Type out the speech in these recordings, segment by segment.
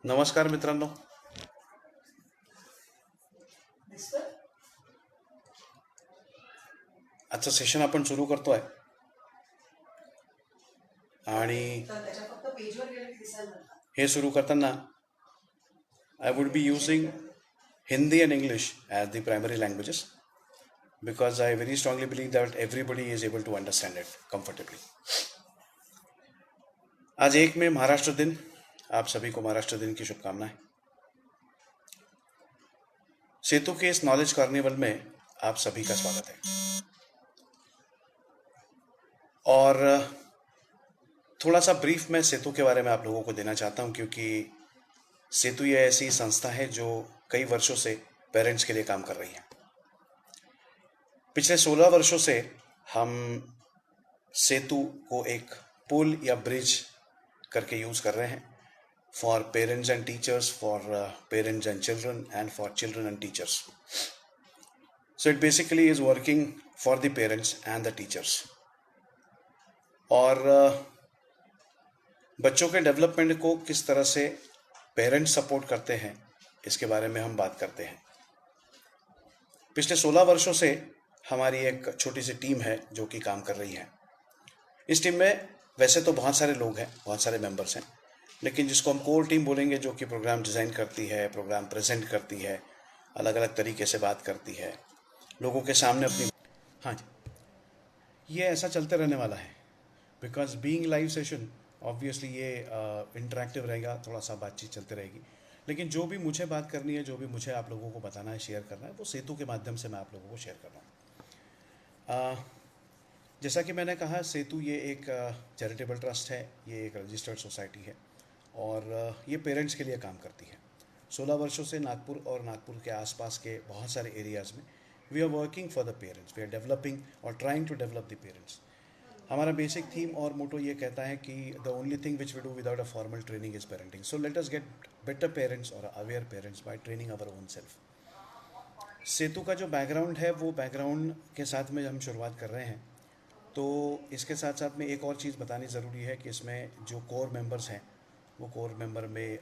नमस्कार मित्रांनो. आजचं सेशन आपण सुरू करतोय आणि हे सुरू करताना I would be using Hindi and English as the primary languages because I very strongly believe that everybody is able to understand it comfortably. आज 1 मई महाराष्ट्र दिन. आप सभी को महाराष्ट्र दिन की शुभकामनाएं. सेतु के इस नॉलेज कार्निवल में आप सभी का स्वागत है. और थोड़ा सा ब्रीफ मैं सेतु के बारे में आप लोगों को देना चाहता हूं, क्योंकि सेतु ये ऐसी संस्था है जो कई वर्षों से पेरेंट्स के लिए काम कर रही है. पिछले 16 वर्षों से हम सेतु को एक पुल या ब्रिज करके यूज कर रहे हैं for parents and teachers, for parents and children and for children and teachers. So it basically is working for the parents and the teachers. और बच्चों के डेवलपमेंट को किस तरह से पेरेंट्स सपोर्ट करते हैं इसके बारे में हम बात करते हैं. पिछले 16 वर्षों से हमारी एक छोटी सी टीम है जो कि काम कर रही है. इस टीम में वैसे तो बहुत सारे लोग हैं, बहुत सारे मेंबर्स हैं, लेकिन जिसको हम कोर टीम बोलेंगे, जो कि प्रोग्राम डिज़ाइन करती है, प्रोग्राम प्रेजेंट करती है, अलग अलग तरीके से बात करती है, लोगों के सामने अपनी. हाँ जी, ये ऐसा चलते रहने वाला है because being live session obviously ये इंटरेक्टिव रहेगा, थोड़ा सा बातचीत चलती रहेगी. लेकिन जो भी मुझे बात करनी है, जो भी मुझे आप लोगों को बताना है, शेयर करना है, वो सेतु के माध्यम से मैं आप लोगों को शेयर कर रहा हूँ. जैसा कि मैंने कहा, सेतु ये एक चैरिटेबल ट्रस्ट है, ये एक रजिस्टर्ड सोसाइटी है और ये पेरेंट्स के लिए काम करती है. 16 वर्षों से नागपुर और नागपुर के आसपास के बहुत सारे एरियाज़ में we are working for the parents, we are developing और trying to develop the parents. हमारा बेसिक थीम और मोटो ये कहता है कि the only thing which we do without a formal training is parenting. So let us get better parents और aware parents by training our own self. Setu का जो background है, वो बैकग्राउंड के साथ में हम शुरुआत कर रहे हैं. तो इसके साथ साथ में एक और चीज़ बतानी ज़रूरी है कि इसमें जो कोर मेंबर्स हैं, वो कोर मेंबर में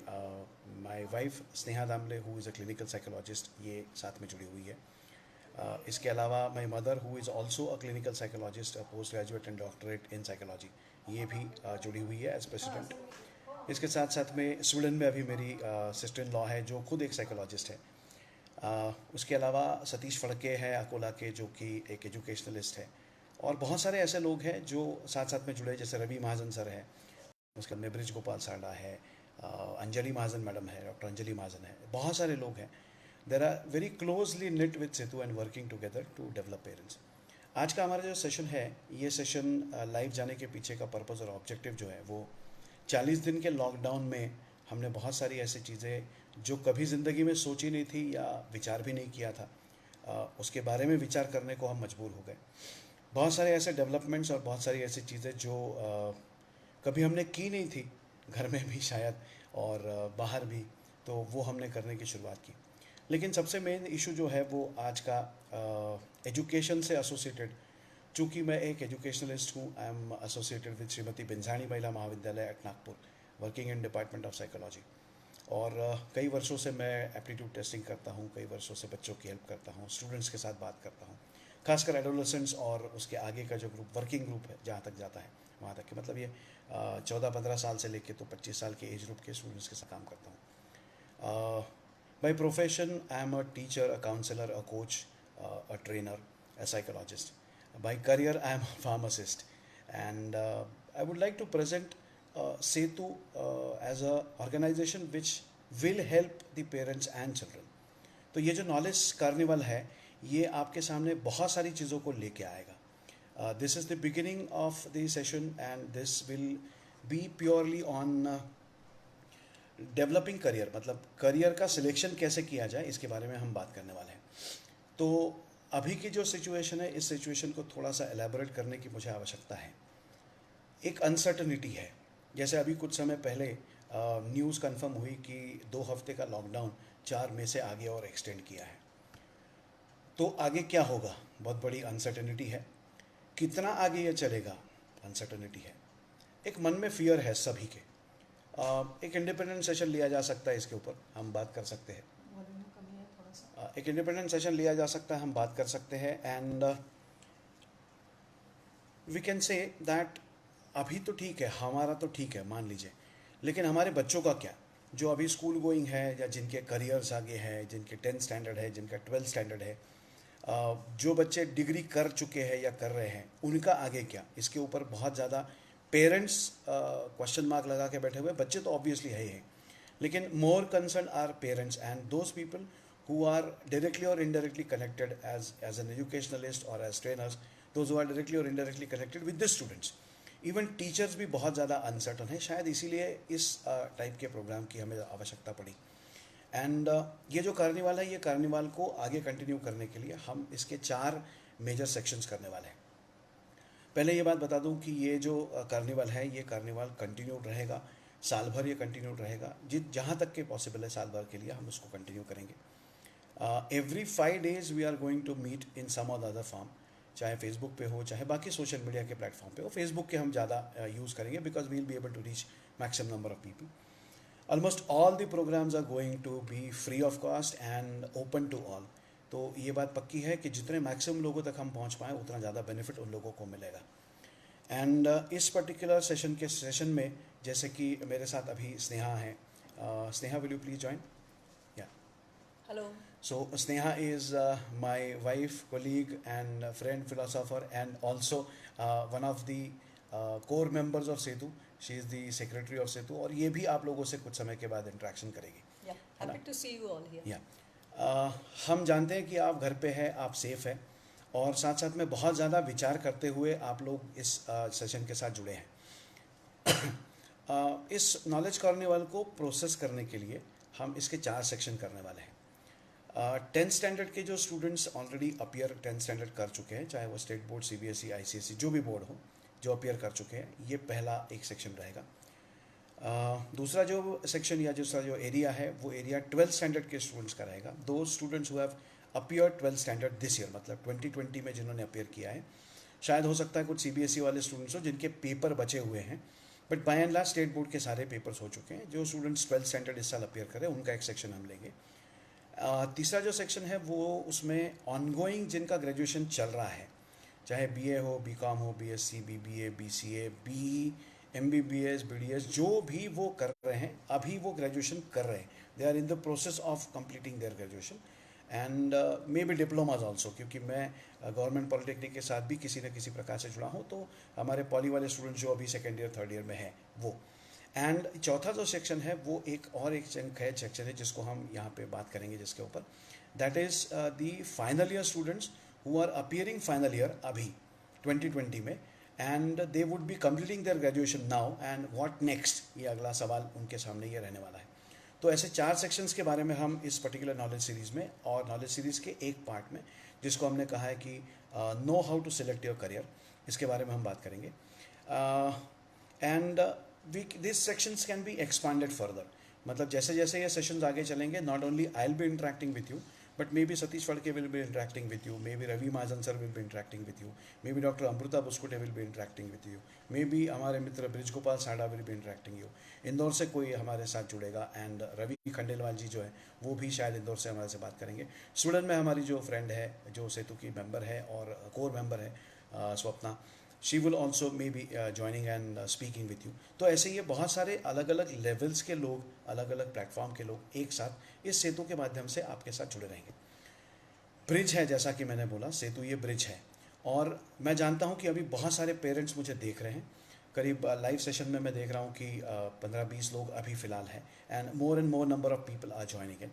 my wife Sneha Damle, who is a clinical psychologist, ये साथ में जुड़ी हुई है. इसके अलावा my mother, who is also a clinical psychologist, post graduate and doctorate in psychology, ये भी जुड़ी हुई है एज प्रेसिडेंट. इसके साथ साथ में स्वीडन में अभी मेरी सिस्टर इन लॉ है जो खुद एक साइकोलॉजिस्ट है. उसके अलावा सतीश फड़के हैं अकोला के, जो कि एक एजुकेशनलिस्ट है. और बहुत सारे ऐसे लोग हैं जो साथ साथ में जुड़े, जैसे रवि महाजन सर है, उसके बाद ब्रिज गोपाल साडा है, अंजलि महाजन मैडम है, डॉक्टर अंजलि महाजन है, बहुत सारे लोग हैं. There are very closely knit with Setu and working together to develop parents. आज का हमारा जो सेशन है, ये सेशन लाइव जाने के पीछे का पर्पज़ और ऑब्जेक्टिव जो है, वो 40 दिन के लॉकडाउन में हमने बहुत सारी ऐसी चीज़ें जो कभी ज़िंदगी में सोची नहीं थी या विचार भी नहीं किया था, उसके बारे में विचार करने को हम मजबूर हो गए. बहुत सारे ऐसे डेवलपमेंट्स और बहुत सारी ऐसी चीज़ें जो कभी हमने की नहीं थी, घर में भी शायद और बाहर भी, तो वो हमने करने की शुरुआत की. लेकिन सबसे मेन इशू जो है वो आज का एजुकेशन से एसोसिएटेड. चूँकि मैं एक एजुकेशनलिस्ट हूँ, I am associated with Shrimati Binjhani Mahila Mahavidyalaya at Nagpur, working in department of psychology. और कई वर्षों से मैं एप्टीट्यूड टेस्टिंग करता हूँ, कई वर्षों से बच्चों की हेल्प करता हूँ, स्टूडेंट्स के साथ बात करता हूँ, खासकर एडोलेसेंट्स और उसके आगे का जो ग्रुप, वर्किंग ग्रुप है, जहाँ तक जाता है वहाँ तक के, मतलब ये 14-15 साल से लेके तो 25 साल के एज ग्रुप के स्टूडेंट्स के साथ काम करता हूँ. By profession I am a teacher, a counsellor, a coach, a trainer, a psychologist. By career I am a pharmacist. And I would like to present Setu as a organization which will help the parents and children. तो ये जो knowledge carnival है, ये आपके सामने बहुत सारी चीज़ों को लेके आएगा. This is the beginning of the session and this will B purely on developing career, मतलब करियर का सिलेक्शन कैसे किया जाए, इसके बारे में हम बात करने वाले हैं. तो अभी की जो सिचुएशन है, इस सिचुएशन को थोड़ा सा एलैबोरेट करने की मुझे आवश्यकता है. एक अनसर्टनिटी है. जैसे अभी कुछ समय पहले न्यूज़ कंफर्म हुई कि 2 हफ्ते का लॉकडाउन 4 मई से आगे और एक्सटेंड किया है. तो आगे क्या होगा, बहुत बड़ी अनसर्टनिटी है. कितना आगे ये चलेगा, अनसर्टनिटी है. एक मन में फियर है सभी के. एक इंडिपेंडेंट सेशन लिया जा सकता है, इसके ऊपर हम बात कर सकते हैं। एक इंडिपेंडेंट सेशन लिया जा सकता है, हम बात कर सकते हैं। And we can say that अभी तो ठीक है, हमारा तो ठीक है मान लीजिए, लेकिन हमारे बच्चों का क्या, जो अभी स्कूल गोइंग है या जिनके करियर्स आगे हैं, जिनके 10th स्टैंडर्ड है, जिनका 12th स्टैंडर्ड है, जो बच्चे डिग्री कर चुके हैं या कर रहे हैं, उनका आगे क्या, इसके ऊपर बहुत ज़्यादा पेरेंट्स क्वेश्चन मार्क लगा के बैठे हुए। बच्चे तो ऑब्वियसली है ही है, लेकिन more concern are parents and those people who are directly or indirectly connected as an educationalist or as trainers, those who are directly or indirectly connected with the students. Even teachers भी बहुत ज़्यादा uncertain है, शायद इसीलिए इस type के programme की हमें आवश्यकता पड़ी। एंड ये जो कार्निवाल है, ये कार्निवाल को आगे कंटिन्यू करने के लिए हम इसके 4 मेजर सेक्शंस करने वाले हैं। पहले ये बात बता दूं कि ये जो कार्निवाल है, ये कार्निवाल कंटिन्यू रहेगा, साल भर ये कंटिन्यू रहेगा, जहाँ तक के पॉसिबल है साल भर के लिए हम उसको कंटिन्यू करेंगे। Every 5 days we are going to meet in some or the other form, चाहे फेसबुक पे हो, चाहे बाकी सोशल मीडिया के प्लेटफॉर्म पे हो। फेसबुक के हम ज़्यादा यूज़ करेंगे because we will be able to reach maximum number of people. Almost all the programmes are going to be free of cost and open to all. तो ये बात पक्की है कि जितने मैक्सिमम लोगों तक हम पहुंच पाएँ, उतना ज़्यादा बेनिफिट उन लोगों को मिलेगा। एंड इस पर्टिकुलर सेशन में जैसे कि मेरे साथ अभी स्नेहा है। Sneha, will you please join? या Hello. So Sneha is my wife, colleague and friend, philosopher, and also one of the core members of Setu. She is the secretary of सेतु, और ये भी आप लोगों से कुछ समय के बाद इंट्रैक्शन करेगी। Yeah, happy to see you all here. हम जानते हैं कि आप घर पे हैं, आप सेफ हैं, और साथ साथ में बहुत ज़्यादा विचार करते हुए आप लोग इस सेशन के साथ जुड़े हैं। इस नॉलेज कार्निवल को प्रोसेस करने के लिए हम इसके 4 सेक्शन करने वाले हैं। 10th स्टैंडर्ड के जो students already appear 10th standard कर चुके हैं, चाहे वो स्टेट बोर्ड, CBSE, ICSE जो भी बोर्ड हो, जो अपियर कर चुके हैं, ये पहला एक सेक्शन रहेगा। दूसरा जो सेक्शन या दूसरा जो एरिया है, वो एरिया 12th स्टैंडर्ड के स्टूडेंट्स का रहेगा। दो students who have appear 12th standard this year, मतलब 2020 में जिन्होंने अपियर किया है। शायद हो सकता है कुछ CBSE वाले स्टूडेंट्स हो जिनके पेपर बचे हुए हैं, but by and large state board के सारे पेपर्स हो चुके हैं। जो स्टूडेंट्स 12th स्टैंडर्ड इस साल अपियर करें, उनका एक सेक्शन हम लेंगे। तीसरा जो सेक्शन है वो उसमें ऑनगोइंग जिनका ग्रेजुएशन चल रहा है, चाहे BA हो, BCom हो, BSc, BBA, BCA, BE, MBBS, BDS, जो भी वो कर रहे हैं, अभी वो ग्रेजुएशन कर रहे हैं, they are in the process of completing their graduation and may be diplomas also, क्योंकि मैं गवर्नमेंट पॉलिटेक्निक के साथ भी किसी न किसी प्रकार से जुड़ा हूँ। तो हमारे पॉली वाले स्टूडेंट्स जो अभी 2nd ईयर 3rd ईयर में है वो। एंड चौथा जो सेक्शन है वो एक चंक है, सेक्शन है जिसको हम यहाँ पे बात करेंगे, जिसके ऊपर that is the final year students who are appearing final year अभी 2020 में, and they would be completing their graduation now and what next, ये अगला सवाल उनके सामने ये रहने वाला है। तो ऐसे 4 सेक्शंस के बारे में हम इस पर्टिकुलर नॉलेज सीरीज़ में, और नॉलेज सीरीज़ के एक पार्ट में जिसको हमने कहा है कि know how to select your career, इसके बारे में हम बात करेंगे। And this sections can be expanded further, मतलब जैसे जैसे ये सेशंस आगे चलेंगे, not only I will be interacting with you, but may be Satish Phadke will be interacting with you, may be Ravi Mahajan sir will be interacting with you, may be doctor Amrita Buskute will be interacting with you, may B हमारे मित्र bridge Gopal साडा will be interacting you, Indore से कोई हमारे साथ जुड़ेगा, and Ravi Khandelwal जी जो है वो भी शायद इंदौर से हमारे से बात करेंगे। स्वीडन में हमारी जो फ्रेंड है, जो सेतु की मेंबर है और कोर मेंबर है, Swapna, she will also may be joining and speaking with you. तो ऐसे ये बहुत सारे अलग अलग लेवल्स के लोग, अलग अलग प्लेटफॉर्म के लोग एक साथ इस सेतु के माध्यम से आपके साथ जुड़े रहेंगे। ब्रिज है, जैसा कि मैंने बोला, सेतु ये ब्रिज है, और मैं जानता हूँ कि अभी बहुत सारे पेरेंट्स मुझे देख रहे हैं। करीब लाइव सेशन में मैं देख रहा हूँ कि 15-20 लोग अभी फ़िलहाल हैं, and more number of people are joining in.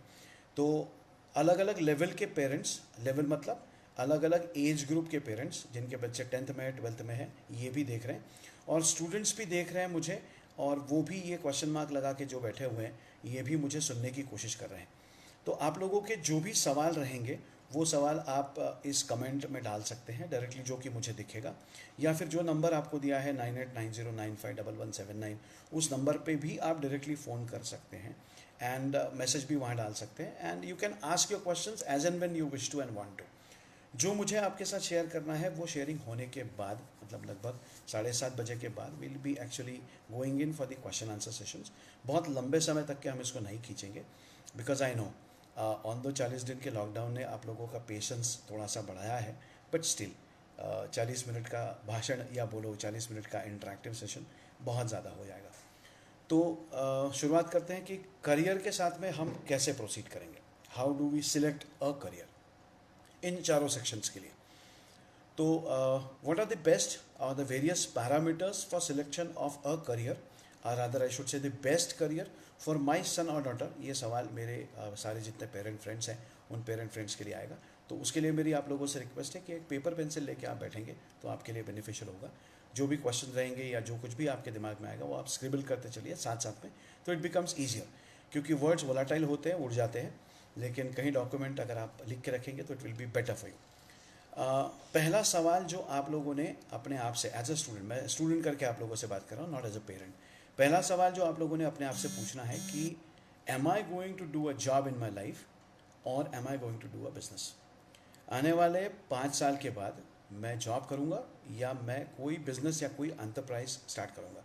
तो अलग अलग लेवल के पेरेंट्स, लेवल मतलब अलग अलग एज ग्रुप के पेरेंट्स जिनके बच्चे 10th में 12th में हैं, ये भी देख रहे हैं, और स्टूडेंट्स भी देख रहे हैं मुझे, और वो भी ये क्वेश्चन मार्क लगा के जो बैठे हुए हैं, ये भी मुझे सुनने की कोशिश कर रहे हैं। तो आप लोगों के जो भी सवाल रहेंगे, वो सवाल आप इस कमेंट में डाल सकते हैं डायरेक्टली, जो कि मुझे दिखेगा, या फिर जो नंबर आपको दिया है 9890951179, उस नंबर पे भी आप डायरेक्टली फ़ोन कर सकते हैं, एंड मैसेज भी वहाँ डाल सकते हैं, and you can ask your questions as and when you wish to and want to. जो मुझे आपके साथ शेयर करना है वो शेयरिंग होने के बाद, मतलब लगभग 7:30 बजे के बाद will be actually going in for the question answer sessions. बहुत लंबे समय तक के हम इसको नहीं खींचेंगे, बिकॉज आई नो ऑन दो 40 दिन के लॉकडाउन ने आप लोगों का पेशेंस थोड़ा सा बढ़ाया है, बट स्टिल 40 मिनट का भाषण या बोलो 40 मिनट का इंटरेक्टिव सेशन बहुत ज़्यादा हो जाएगा। तो शुरुआत करते हैं कि करियर के साथ में हम कैसे प्रोसीड करेंगे, how do we select a career in चारों सेक्शंस के लिए। तो what are the best or the various parameters for selection of a career, or other I should say the best career for my son or daughter. ये सवाल मेरे सारे जितने parent friends हैं उन पेरेंट फ्रेंड्स के लिए आएगा। तो उसके लिए मेरी आप लोगों से रिक्वेस्ट है कि एक पेपर पेंसिल लेके आप बैठेंगे तो आपके लिए बेनिफिशियल होगा। जो भी क्वेश्चन रहेंगे या जो कुछ भी आपके दिमाग में आएगा वो आप स्क्रिबल करते चलिए साथ साथ में, तो इट बिकम्स ईजियर, क्योंकि वर्ड्स वोलाटाइल होते हैं, उड़ जाते हैं, लेकिन कहीं डॉक्यूमेंट अगर आप लिख के रखेंगे तो it will be better for you. पहला सवाल जो आप लोगों ने अपने आप से एज अ स्टूडेंट, मैं स्टूडेंट करके आप लोगों से बात कर रहा हूँ, नॉट एज अ पेरेंट, पहला सवाल जो आप लोगों ने अपने आप से पूछना है कि am I going to do a job in my life or am I going to do a business. आने वाले 5 साल के बाद मैं जॉब करूँगा या मैं कोई बिजनेस या कोई एंटरप्राइज स्टार्ट करूँगा।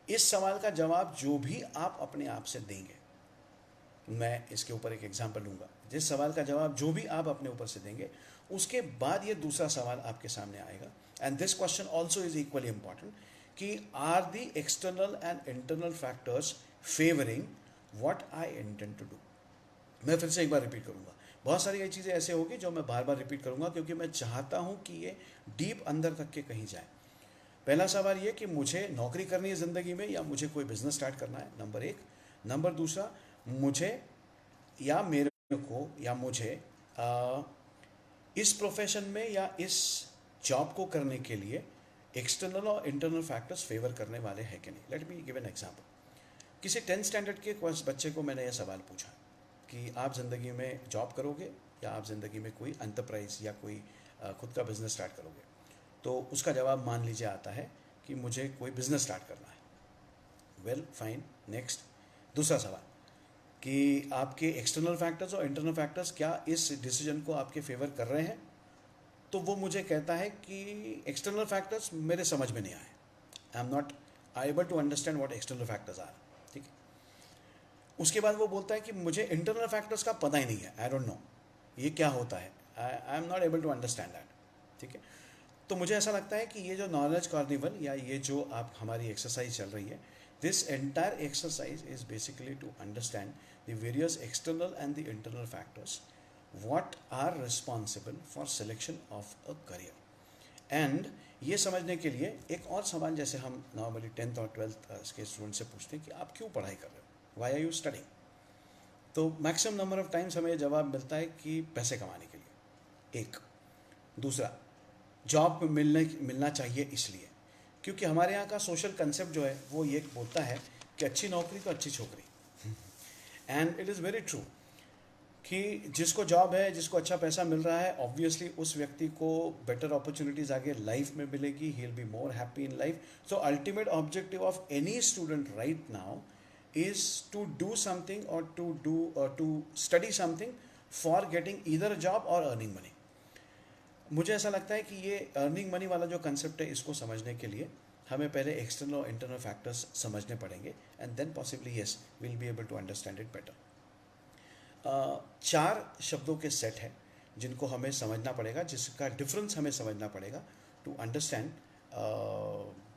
इस सवाल का जवाब जो भी आप अपने आप से देंगे, मैं इसके ऊपर एक एग्जांपल लूँगा, जिस सवाल का जवाब जो भी आप अपने ऊपर से देंगे उसके बाद ये दूसरा सवाल आपके सामने आएगा। And this question also is equally important कि are the external and internal factors favouring what I intend to do. मैं फिर से एक बार रिपीट करूँगा, बहुत सारी ये चीज़ें ऐसे होगी जो मैं बार बार रिपीट करूँगा क्योंकि मैं चाहता हूँ कि ये डीप अंदर तक के कहीं जाए। पहला सवाल ये कि मुझे नौकरी करनी है ज़िंदगी में या मुझे कोई बिजनेस स्टार्ट करना है, नंबर एक। नंबर दूसरा, मुझे या मेरे को या मुझे इस प्रोफेशन में या इस जॉब को करने के लिए एक्सटर्नल और इंटरनल फैक्टर्स फेवर करने वाले हैं कि नहीं। Late me give an example. किसी 10th स्टैंडर्ड के बच्चे को मैंने यह सवाल पूछा कि आप ज़िंदगी में जॉब करोगे या आप ज़िंदगी में कोई एंटरप्राइज या कोई खुद का बिजनेस स्टार्ट करोगे। तो उसका जवाब मान लीजिए आता है कि मुझे कोई बिजनेस स्टार्ट करना है। Well fine, next. दूसरा सवाल कि आपके एक्सटर्नल फैक्टर्स और इंटरनल फैक्टर्स क्या इस डिसीजन को आपके फेवर कर रहे हैं। तो वो मुझे कहता है कि एक्सटर्नल फैक्टर्स मेरे समझ में नहीं आए, I am not able to understand what external factors are. ठीक है। उसके बाद वो बोलता है कि मुझे इंटरनल फैक्टर्स का पता ही नहीं है, आई डोंट नो ये क्या होता है, I am not able to understand that. ठीक है। तो मुझे ऐसा लगता है कि ये जो नॉलेज कार्निवल या ये जो आप हमारी एक्सरसाइज चल रही है, this entire exercise is basically to understand the various external and the internal factors what are responsible for selection of a career। एंड ये समझने के लिए एक और सवाल जैसे हम नॉर्मली 10th और 12th के स्टूडेंट से पूछते हैं कि आप क्यों पढ़ाई कर रहे हो, वाई आर यू स्टडिंग। तो मैक्सिमम नंबर ऑफ टाइम्स हमें जवाब मिलता है कि पैसे कमाने के लिए, एक। दूसरा, जॉब मिलना चाहिए इसलिए, क्योंकि हमारे यहाँ का सोशल कंसेप्ट जो है वो ये बोलता है कि अच्छी नौकरी तो अच्छी छोकरी। And it is very true कि जिसको जॉब है, जिसको अच्छा पैसा मिल रहा है, ऑब्वियसली उस व्यक्ति को बेटर अपॉर्चुनिटीज आगे लाइफ में मिलेगी, he will be more happy in life. So ultimate objective of any student right now is to do something or to study something for getting either a job or earning money. मुझे ऐसा लगता है कि ये earning money वाला जो concept है, इसको समझने के लिए हमें पहले एक्सटर्नल और इंटरनल फैक्टर्स समझने पड़ेंगे, and then possibly yes will be able to understand it better. 4 शब्दों के सेट है जिनको हमें समझना पड़ेगा, जिसका डिफरेंस हमें समझना पड़ेगा to understand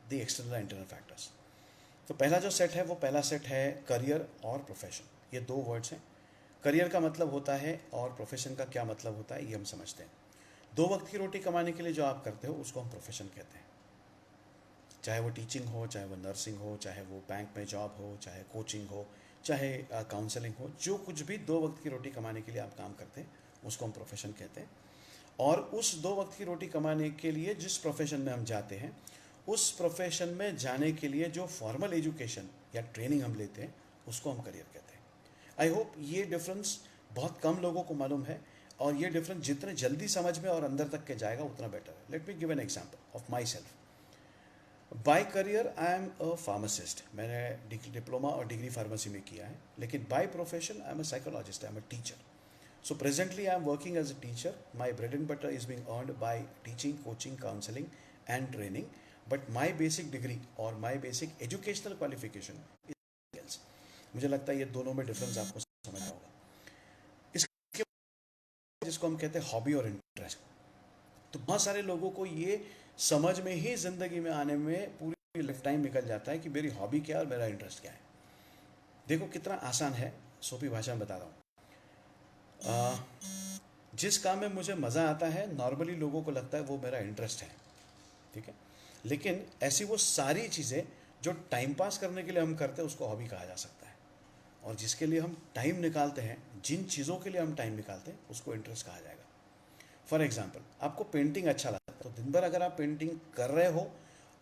the external and internal factors. तो पहला जो सेट है वो पहला सेट है करियर और प्रोफेशन। ये 2 वर्ड्स हैं। करियर का मतलब होता है और प्रोफेशन का क्या मतलब होता है ये हम समझते हैं। 2 वक्त की रोटी कमाने के लिए जो आप करते हो उसको हम प्रोफेशन कहते हैं, चाहे वो टीचिंग हो, चाहे वो नर्सिंग हो, चाहे वो बैंक में जॉब हो, चाहे कोचिंग हो, चाहे काउंसलिंग हो, जो कुछ भी 2 वक्त की रोटी कमाने के लिए आप काम करते हैं उसको हम प्रोफेशन कहते हैं। और उस 2 वक्त की रोटी कमाने के लिए जिस प्रोफेशन में हम जाते हैं, उस प्रोफेशन में जाने के लिए जो फॉर्मल एजुकेशन या ट्रेनिंग हम लेते हैं उसको हम करियर कहते हैं। आई होप ये डिफरेंस बहुत कम लोगों को मालूम है, और ये डिफरेंस जितने जल्दी समझ में और अंदर तक के जाएगा उतना बेटर है। Let me give an example of myself. By career I am a pharmacist, मैंने डिप्लोमा और डिग्री फार्मेसी में किया है, लेकिन by profession I am a psychologist, I am a teacher. So presently I am working as a teacher. My bread and butter is being earned by teaching, coaching, counseling and training. But my basic degree or my basic educational qualification is skills. मुझे लगता है ये दोनों में difference आपको समझना होगा. इसके जिसको हम कहते हैं हॉबी और इंटरेस्ट, तो बहुत सारे लोगों को ये समझ में ही जिंदगी में आने में पूरी लाइफ टाइम निकल जाता है कि मेरी हॉबी क्या है और मेरा इंटरेस्ट क्या है. देखो कितना आसान है, सोपी भाषा में बता रहा हूँ. जिस काम में मुझे मज़ा आता है नॉर्मली लोगों को लगता है वो मेरा इंटरेस्ट है, ठीक है. लेकिन ऐसी वो सारी चीज़ें जो टाइम पास करने के लिए हम करते हैं उसको हॉबी कहा जा सकता है. और जिसके लिए हम टाइम निकालते हैं, जिन चीज़ों के लिए हम टाइम निकालते हैं उसको इंटरेस्ट कहा जाएगा. फॉर एग्जाम्पल, आपको पेंटिंग अच्छा लगता है तो दिन भर अगर आप पेंटिंग कर रहे हो,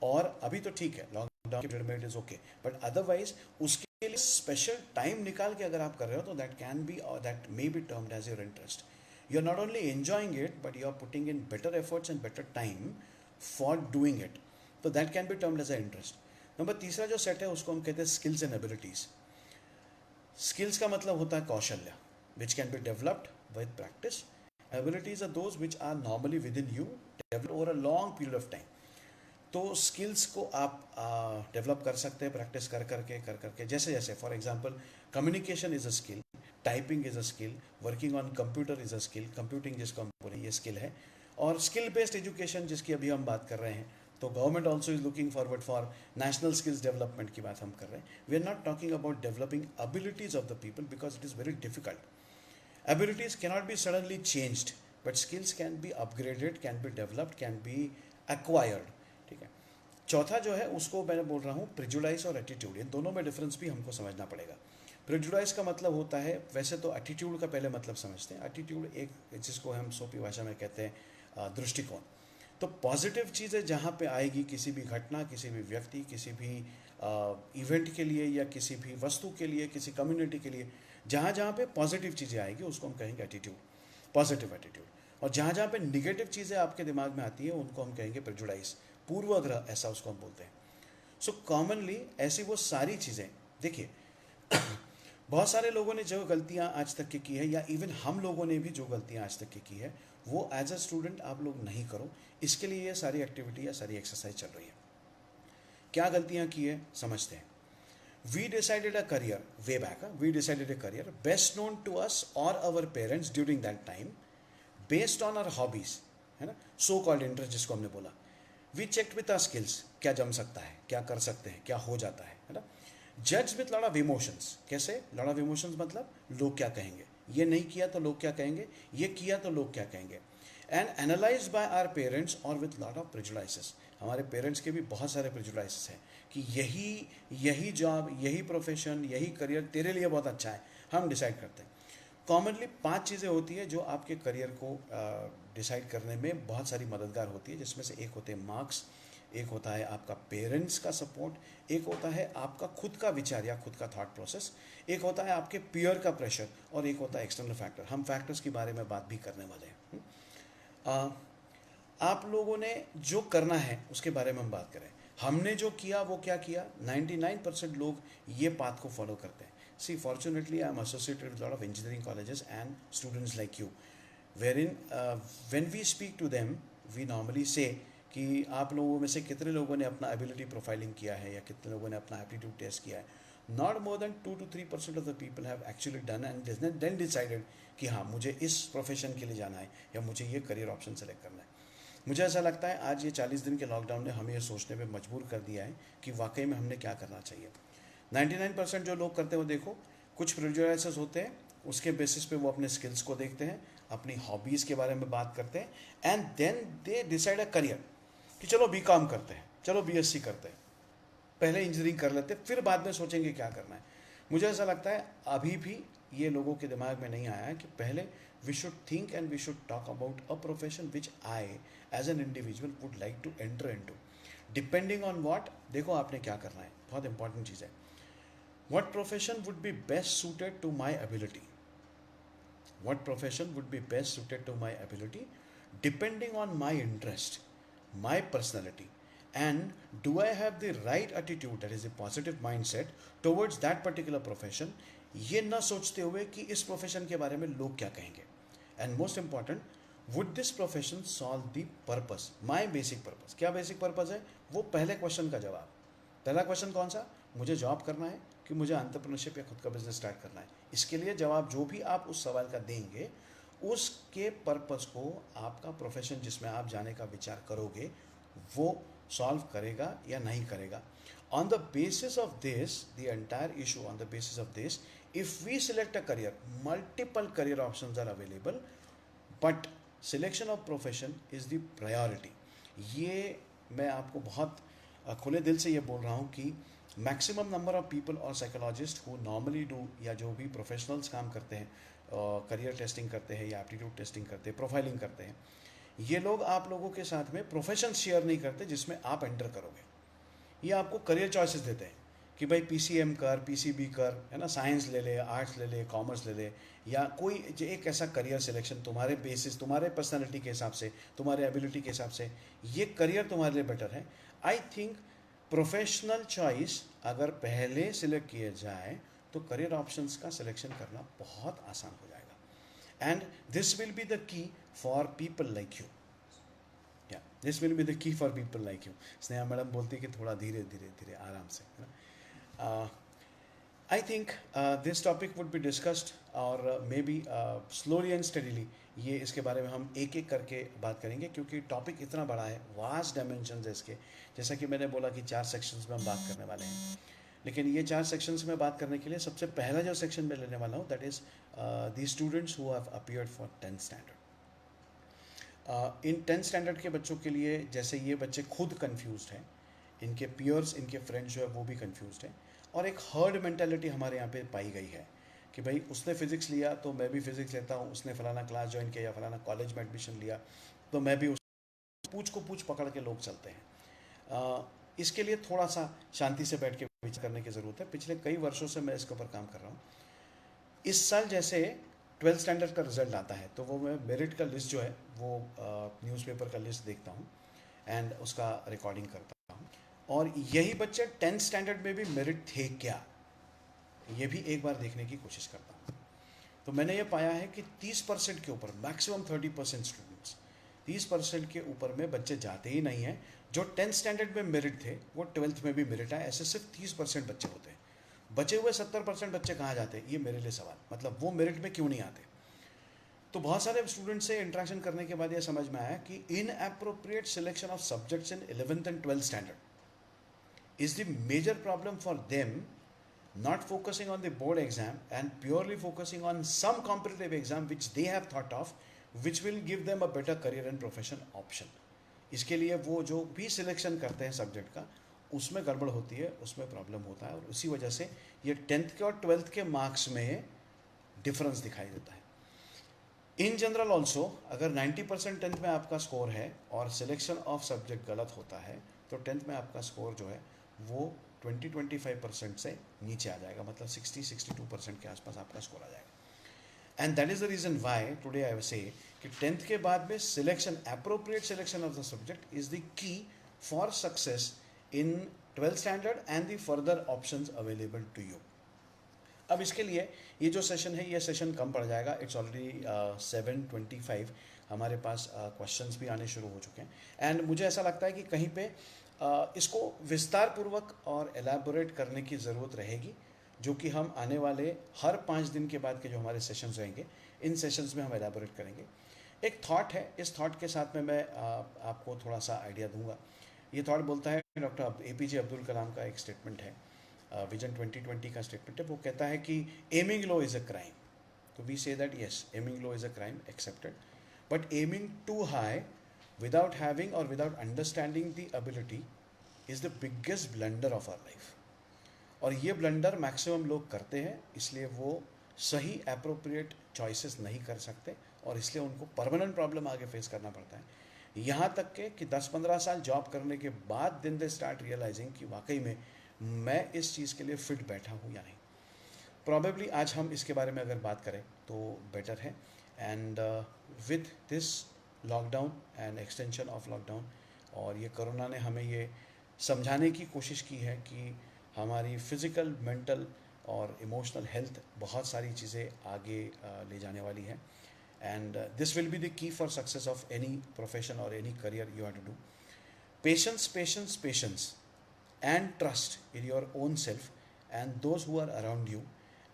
और अभी तो ठीक है लॉकडाउन के पीरियड में it is okay, but otherwise उसके लिए स्पेशल टाइम निकाल के अगर आप कर रहे हो तो that can be or that may be termed as your interest. You are not only enjoying it but you are putting in better efforts and better time for doing it. तो that can be termed as a interest. Number तीसरा जो set है उसको हम कहते हैं skills and abilities. Skills का मतलब होता है कौशल्य, which can be developed with practice. Abilities are those which are normally within you, developed over a long period of time. तो स्किल्स को आप डेवलप कर सकते हैं प्रैक्टिस कर करके जैसे जैसे. For example, communication is a skill, typing is a skill, working on computer is a skill. Computing जिसको हम बोले ये स्किल है. और स्किल बेस्ड एजुकेशन जिसकी अभी हम बात कर रहे हैं, तो government also is looking forward for national skills development की बात हम कर रहे हैं. We are not talking about developing abilities of the people because it is very difficult. Abilities cannot be suddenly changed, but skills can be upgraded, can be developed, can be acquired. ठीक है. चौथा जो है उसको मैं बोल रहा हूँ प्रिजुडाइज और एटीट्यूड. इन दोनों में डिफरेंस भी हमको समझना पड़ेगा. प्रिजुडाइज का मतलब होता है, वैसे तो एटीट्यूड का पहले मतलब समझते हैं. एटीट्यूड एक जिसको हम सोपी भाषा में कहते हैं दृष्टिकोण. तो पॉजिटिव चीज़ें जहाँ पे आएगी किसी भी घटना, किसी भी व्यक्ति, किसी भी इवेंट के लिए या किसी भी वस्तु के लिए, किसी कम्युनिटी के लिए, जहाँ जहाँ पे पॉजिटिव चीज़ें आएगी उसको हम कहेंगे एटीट्यूड, पॉजिटिव एटीट्यूड. और जहाँ जहाँ पे निगेटिव चीज़ें आपके दिमाग में आती हैं उनको हम कहेंगे प्रेजुडाइज, पूर्वाग्रह, ऐसा उसको हम बोलते हैं. सो कॉमनली ऐसी वो सारी चीज़ें, देखिए बहुत सारे लोगों ने जो गलतियाँ आज तक की है, या इवन हम लोगों ने भी जो गलतियाँ आज तक की है, वो एज अ स्टूडेंट आप लोग नहीं करो. इसके लिए ये सारी एक्टिविटी या सारी एक्सरसाइज चल रही है. क्या गलतियाँ की है समझते हैं. We decided a career way back. We decided a career best known to us or our parents during that time, based on our hobbies, है ना, so called interest जिसको हमने बोला. We checked with our skills, क्या जम सकता है, क्या कर सकते हैं, क्या हो जाता है ना. Judged with lot of emotions. कैसे lot of emotions मतलब लोग क्या कहेंगे, ये नहीं किया तो लोग क्या कहेंगे, ये किया तो लोग क्या कहेंगे. And analyzed by our parents or with lot of prejudices. हमारे पेरेंट्स के भी बहुत सारे प्रेजुडाइसेस हैं कि यही जॉब, यही प्रोफेशन, यही करियर तेरे लिए बहुत अच्छा है, हम डिसाइड करते हैं. कॉमनली 5 चीज़ें होती है जो आपके करियर को डिसाइड करने में बहुत सारी मददगार होती है, जिसमें से एक होते हैं मार्क्स, एक होता है आपका पेरेंट्स का सपोर्ट, एक होता है आपका खुद का विचार या खुद का थॉट प्रोसेस, एक होता है आपके पीयर का प्रेशर, और एक होता है एक्सटर्नल फैक्टर. हम फैक्टर्स के बारे में बात भी करने वाले हैं. आप लोगों ने जो करना है उसके बारे में हम बात करें. हमने जो किया वो क्या किया, 99% लोग ये पाथ को फॉलो करते हैं. See fortunately I am associated with lot of engineering colleges and students like you, where in when we speak to them we normally say कि आप लोगों में से कितने लोगों ने अपना एबिलिटी प्रोफाइलिंग किया है या कितने लोगों ने अपना एप्टीट्यूड टेस्ट किया है. Not more than 2 to 3% of the people have actually done and then decided कि हाँ मुझे इस प्रोफेशन के लिए जाना है या मुझे ये करियर ऑप्शन सेलेक्ट करना है. मुझे ऐसा लगता है आज ये 40 दिन के लॉकडाउन ने हमें ये सोचने पे मजबूर कर दिया है कि वाकई में हमने क्या करना चाहिए. 99% जो लोग करते हैं वो देखो, कुछ प्रेजुडाइसेस होते हैं, उसके बेसिस पे वो अपने स्किल्स को देखते हैं, अपनी हॉबीज़ के बारे में बात करते हैं, and then they decide a career कि चलो बीकॉम करते हैं, चलो बीएससी करते हैं, पहले इंजीनियरिंग कर लेते हैं, फिर बाद में सोचेंगे क्या करना है. मुझे ऐसा लगता है अभी भी ये लोगों के दिमाग में नहीं आया है कि पहले we should think and we should talk about a profession which I as an individual would like to enter into. Depending on what, देखो आपने क्या करना है, बहुत इंपॉर्टेंट चीज़ है. What profession would be best suited to my ability, what profession would be best suited to my ability, depending on my interest, my personality, and do I have the right attitude, that is a positive mindset towards that particular profession. ये ना सोचते हुए कि इस profession के बारे में लोग क्या कहेंगे. And most important, would this profession solve the purpose, my basic purpose. क्या बेसिक पर्पस है? वो पहले क्वेश्चन का जवाब। पहला क्वेश्चन कौन सा? मुझे जॉब करना है कि मुझे एंटरप्रेन्योरशिप या खुद का बिजनेस स्टार्ट करना है। इसके लिए जवाब जो भी आप उस सवाल का देंगे, उसके पर्पस को आपका प्रोफेशन जिसमें आप जाने का विचार करोगे वो सॉल्व करेगा या नहीं करेगा। On the basis of this, the entire issue, on the basis of this, if we select a career, multiple career options are available, but selection of profession is the priority. ये मैं आपको बहुत खुले दिल से ये बोल रहा हूँ कि मैक्सिमम नंबर ऑफ पीपल और साइकोलॉजिस्ट हु नॉर्मली डू, या जो भी प्रोफेशनल्स काम करते हैं, करियर टेस्टिंग करते हैं या एप्टीट्यूड टेस्टिंग करते हैं, प्रोफाइलिंग करते हैं, ये लोग आप लोगों के साथ में प्रोफेशन शेयर नहीं करते जिसमें आप एंटर करोगे। ये आपको करियर चॉइसेस देते हैं कि भाई पीसीएम कर, पीसीबी कर, है ना, साइंस ले ले, आर्ट्स ले ले, कॉमर्स ले ले, या कोई एक ऐसा करियर सिलेक्शन तुम्हारे बेसिस, तुम्हारे पर्सनालिटी के हिसाब से, तुम्हारे एबिलिटी के हिसाब से ये करियर तुम्हारे लिए बेटर है। आई थिंक प्रोफेशनल चॉइस अगर पहले सिलेक्ट किए जाए तो करियर ऑप्शंस का सिलेक्शन करना बहुत आसान हो जाएगा। And this will be the key for people like you. या this will be the key for people like you. Sneha madam बोलती कि थोड़ा धीरे धीरे धीरे आराम से, है ना। I think this topic would be discussed, or may be slowly and steadily ये इसके बारे में हम एक एक करके बात करेंगे, क्योंकि टॉपिक इतना बड़ा है, वास्ट डायमेंशन है इसके। जैसा कि मैंने बोला कि 4 सेक्शंस में हम बात करने वाले हैं, लेकिन ये 4 सेक्शंस में बात करने के लिए सबसे पहला जो सेक्शन में लेने वाला हूँ, that is the students who have appeared for 10th standard. In 10th standard के बच्चों के लिए, जैसे ये बच्चे खुद कंफ्यूज्ड हैं, इनके पीयर्स, इनके फ्रेंड्स जो है वो भी कंफ्यूज्ड हैं, और एक हर्ड मेंटालिटी हमारे यहाँ पे पाई गई है कि भाई उसने फिज़िक्स लिया तो मैं भी फिज़िक्स लेता हूँ, उसने फलाना क्लास ज्वाइन किया या फलाना कॉलेज में एडमिशन लिया तो मैं भी, उस पूछ को पूछ पकड़ के लोग चलते हैं। इसके लिए थोड़ा सा शांति से बैठ के विचार करने की ज़रूरत है। पिछले कई वर्षों से मैं इसके ऊपर काम कर रहा हूँ। इस साल जैसे 12th स्टैंडर्ड का रिजल्ट आता है तो वो मैं मेरिट का लिस्ट जो है वो न्यूज़पेपर का लिस्ट देखता हूँ एंड उसका रिकॉर्डिंग करता हूँ, और यही बच्चे 10th स्टैंडर्ड में भी मेरिट थे क्या, ये भी एक बार देखने की कोशिश करता हूँ। तो मैंने ये पाया है कि 30% के ऊपर, मैक्सिमम 30% स्टूडेंट्स, 30% के ऊपर में बच्चे जाते ही नहीं हैं। जो 10th स्टैंडर्ड में मेरिट थे वो 12th में भी मेरिट आए, ऐसे सिर्फ 30% बच्चे होते हैं। बचे हुए 70% बच्चे कहाँ जाते हैं, ये मेरे लिए सवाल, मतलब वो मेरिट में क्यों नहीं आते। तो बहुत सारे स्टूडेंट से इंटरेक्शन करने के बाद ये समझ में आया कि inappropriate selection of subjects in 11th and 12th standard is the major problem for them, not focusing on the board exam and purely focusing on some competitive exam which they have thought of, which will give them a better career and profession option. इसके लिए वो जो भी selection करते हैं subject का, उसमें गड़बड़ होती है, उसमें प्रॉब्लम होता है, और उसी वजह से ये 10th के और 12th के मार्क्स में डिफरेंस दिखाई देता है। इन जनरल ऑल्सो अगर 90% 10th में आपका स्कोर है और सिलेक्शन ऑफ सब्जेक्ट गलत होता है तो 10th में आपका स्कोर जो है वो 20-25% से नीचे आ जाएगा, मतलब 60-62% के आसपास आपका स्कोर आ जाएगा। And that is the reason why today I will say कि 10th के बाद में selection, appropriate selection of the subject is the key for success in 12th standard and the further options available to you. अब इसके लिए ये जो session है, ये सेशन कम पड़ जाएगा। इट्स ऑलरेडी 7:25, हमारे पास क्वेश्चंस भी आने शुरू हो चुके हैं, एंड मुझे ऐसा लगता है कि कहीं पे इसको विस्तार पूर्वक और एलैबोरेट करने की ज़रूरत रहेगी, जो कि हम आने वाले हर 5 दिन के बाद के जो हमारे सेशंस रहेंगे, इन सेशंस में हम एलैबोरेट करेंगे। एक थॉट है, इस थॉट के साथ में मैं आपको थोड़ा सा आइडिया दूंगा। ये थॉट बोलता है, डॉक्टर APJ अब्दुल कलाम का एक स्टेटमेंट है, विजन 2020 का स्टेटमेंट है। वो कहता है कि aiming low is a crime. तो we say that yes, aiming low is a crime, accepted, but aiming too high without having or without understanding the ability is the biggest blunder of our life। और ये blunder maximum लोग करते हैं, इसलिए वो सही appropriate choices नहीं कर सकते, और इसलिए उनको परमानेंट प्रॉब्लम आगे फेस करना पड़ता है। यहाँ तक के कि 10-15 साल जॉब करने के बाद दिन दे स्टार्ट रियलाइजिंग कि वाकई में मैं इस चीज़ के लिए फिट बैठा हूँ या नहीं। प्रॉबेबली आज हम इसके बारे में अगर बात करें तो बेटर है। And with this lockdown and extension of lockdown, और ये कोरोना ने हमें ये समझाने की कोशिश की है कि हमारी फिज़िकल, मेंटल और इमोशनल हेल्थ बहुत सारी चीज़ें आगे ले जाने वाली है। and this will be the key for success of any profession or any career you have to do. Patience, patience, patience, and trust in your own self and those who are around you,